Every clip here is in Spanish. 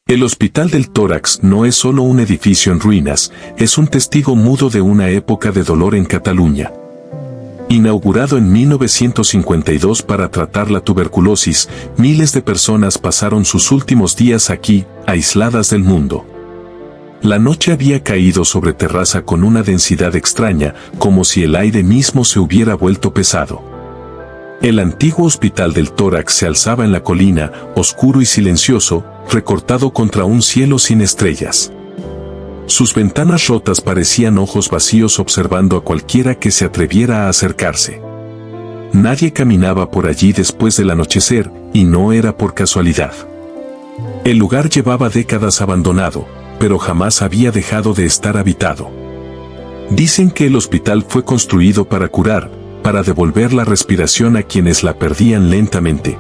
El Hospital del Tórax no es solo un edificio en ruinas, es un testigo mudo de una época de dolor en Cataluña. Inaugurado en 1952 para tratar la tuberculosis, miles de personas pasaron sus últimos días aquí, aisladas del mundo. La noche había caído sobre Terrassa con una densidad extraña, como si el aire mismo se hubiera vuelto pesado. El antiguo Hospital del Tórax se alzaba en la colina, oscuro y silencioso, recortado contra un cielo sin estrellas. Sus ventanas rotas parecían ojos vacíos observando a cualquiera que se atreviera a acercarse. Nadie caminaba por allí después del anochecer, y no era por casualidad. El lugar llevaba décadas abandonado, pero jamás había dejado de estar habitado. Dicen que el hospital fue construido para curar, para devolver la respiración a quienes la perdían lentamente.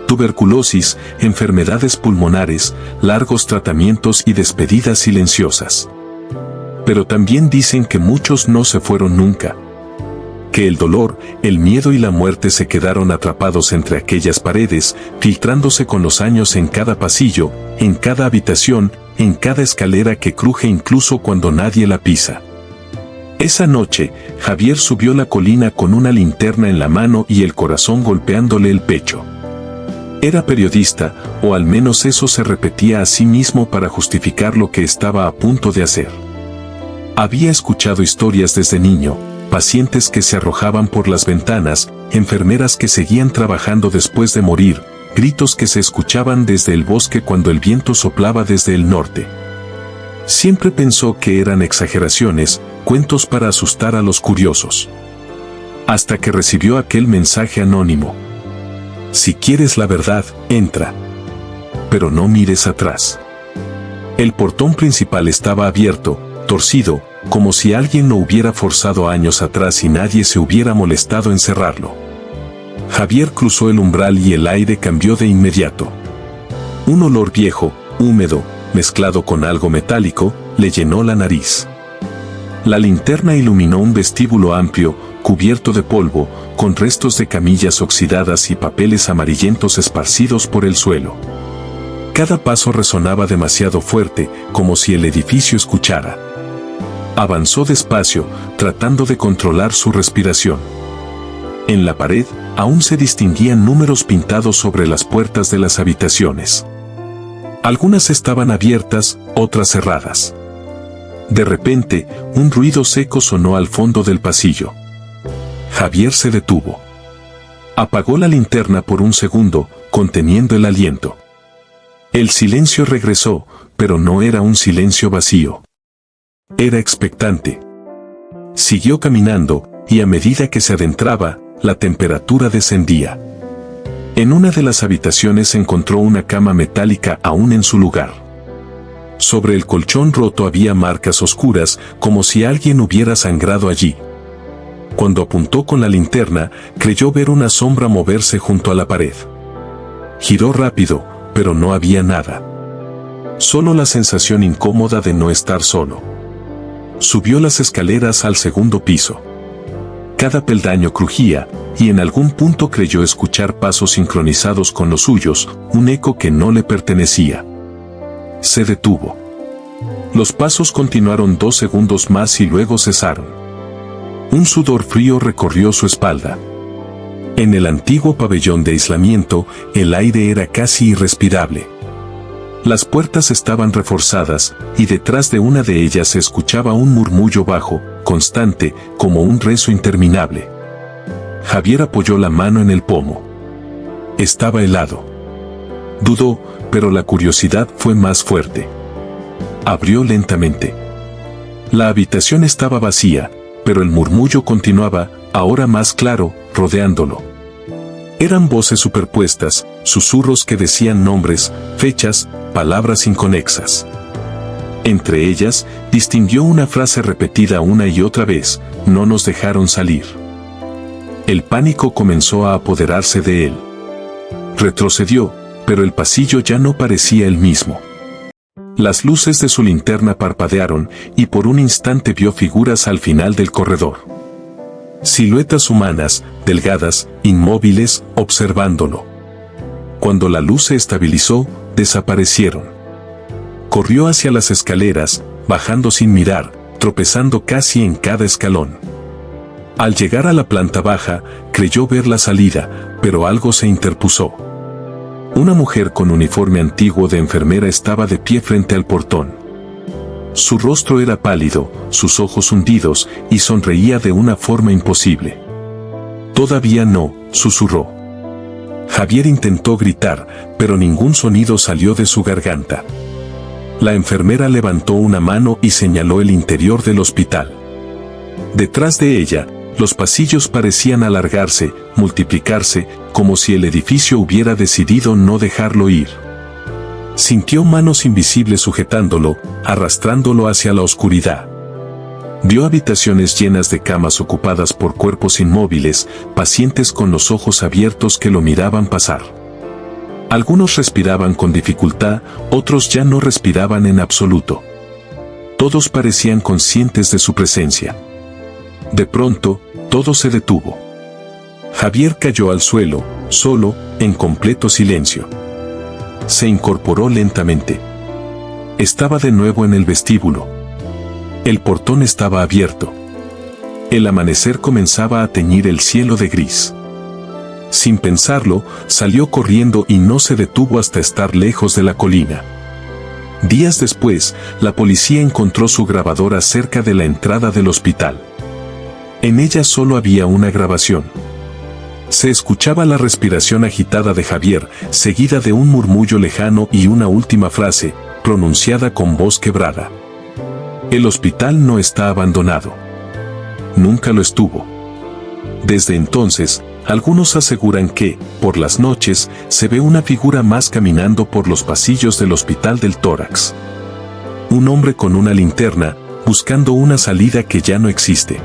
Tuberculosis, enfermedades pulmonares, largos tratamientos y despedidas silenciosas. Pero también dicen que muchos no se fueron nunca. Que el dolor, el miedo y la muerte se quedaron atrapados entre aquellas paredes, filtrándose con los años en cada pasillo, en cada habitación, en cada escalera que cruje incluso cuando nadie la pisa. Esa noche, Javier subió la colina con una linterna en la mano y el corazón golpeándole el pecho. Era periodista, o al menos eso se repetía a sí mismo para justificar lo que estaba a punto de hacer. Había escuchado historias desde niño, pacientes que se arrojaban por las ventanas, enfermeras que seguían trabajando después de morir, gritos que se escuchaban desde el bosque cuando el viento soplaba desde el norte. Siempre pensó que eran exageraciones, cuentos para asustar a los curiosos. Hasta que recibió aquel mensaje anónimo. Si quieres la verdad, entra. Pero no mires atrás. El portón principal estaba abierto, torcido, como si alguien lo hubiera forzado años atrás y nadie se hubiera molestado en cerrarlo. Javier cruzó el umbral y el aire cambió de inmediato. Un olor viejo, húmedo, mezclado con algo metálico, le llenó la nariz. La linterna iluminó un vestíbulo amplio, cubierto de polvo, con restos de camillas oxidadas y papeles amarillentos esparcidos por el suelo. Cada paso resonaba demasiado fuerte, como si el edificio escuchara. Avanzó despacio, tratando de controlar su respiración. En la pared, aún se distinguían números pintados sobre las puertas de las habitaciones. Algunas estaban abiertas, otras cerradas. De repente, un ruido seco sonó al fondo del pasillo. Javier se detuvo. Apagó la linterna por un segundo, conteniendo el aliento. El silencio regresó, pero no era un silencio vacío. Era expectante. Siguió caminando, y a medida que se adentraba, la temperatura descendía. En una de las habitaciones encontró una cama metálica aún en su lugar. Sobre el colchón roto había marcas oscuras, como si alguien hubiera sangrado allí. Cuando apuntó con la linterna, creyó ver una sombra moverse junto a la pared. Giró rápido, pero no había nada. Solo la sensación incómoda de no estar solo. Subió las escaleras al segundo piso. Cada peldaño crujía, y en algún punto creyó escuchar pasos sincronizados con los suyos, un eco que no le pertenecía. Se detuvo. Los pasos continuaron 2 segundos más y luego cesaron. Un sudor frío recorrió su espalda. En el antiguo pabellón de aislamiento, el aire era casi irrespirable. Las puertas estaban reforzadas, y detrás de una de ellas se escuchaba un murmullo bajo, constante, como un rezo interminable. Javier apoyó la mano en el pomo. Estaba helado. Dudó, pero la curiosidad fue más fuerte. Abrió lentamente. La habitación estaba vacía, pero el murmullo continuaba, ahora más claro, rodeándolo. Eran voces superpuestas, susurros que decían nombres, fechas, palabras inconexas. Entre ellas, distinguió una frase repetida una y otra vez: no nos dejaron salir. El pánico comenzó a apoderarse de él. Retrocedió, pero el pasillo ya no parecía el mismo. Las luces de su linterna parpadearon, y por un instante vio figuras al final del corredor. Siluetas humanas, delgadas, inmóviles, observándolo. Cuando la luz se estabilizó, desaparecieron. Corrió hacia las escaleras, bajando sin mirar, tropezando casi en cada escalón. Al llegar a la planta baja, creyó ver la salida, pero algo se interpuso. Una mujer con uniforme antiguo de enfermera estaba de pie frente al portón. Su rostro era pálido, sus ojos hundidos, y sonreía de una forma imposible. «Todavía no», susurró. Javier intentó gritar, pero ningún sonido salió de su garganta. La enfermera levantó una mano y señaló el interior del hospital. Detrás de ella, los pasillos parecían alargarse, multiplicarse, como si el edificio hubiera decidido no dejarlo ir. Sintió manos invisibles sujetándolo, arrastrándolo hacia la oscuridad. Vio habitaciones llenas de camas ocupadas por cuerpos inmóviles, pacientes con los ojos abiertos que lo miraban pasar. Algunos respiraban con dificultad, otros ya no respiraban en absoluto. Todos parecían conscientes de su presencia. De pronto, todo se detuvo. Javier cayó al suelo, solo, en completo silencio. Se incorporó lentamente. Estaba de nuevo en el vestíbulo. El portón estaba abierto. El amanecer comenzaba a teñir el cielo de gris. Sin pensarlo, salió corriendo y no se detuvo hasta estar lejos de la colina. Días después, la policía encontró su grabadora cerca de la entrada del hospital. En ella solo había una grabación. Se escuchaba la respiración agitada de Javier, seguida de un murmullo lejano y una última frase, pronunciada con voz quebrada. El hospital no está abandonado. Nunca lo estuvo. Desde entonces, algunos aseguran que, por las noches, se ve una figura más caminando por los pasillos del Hospital del Tórax. Un hombre con una linterna, buscando una salida que ya no existe.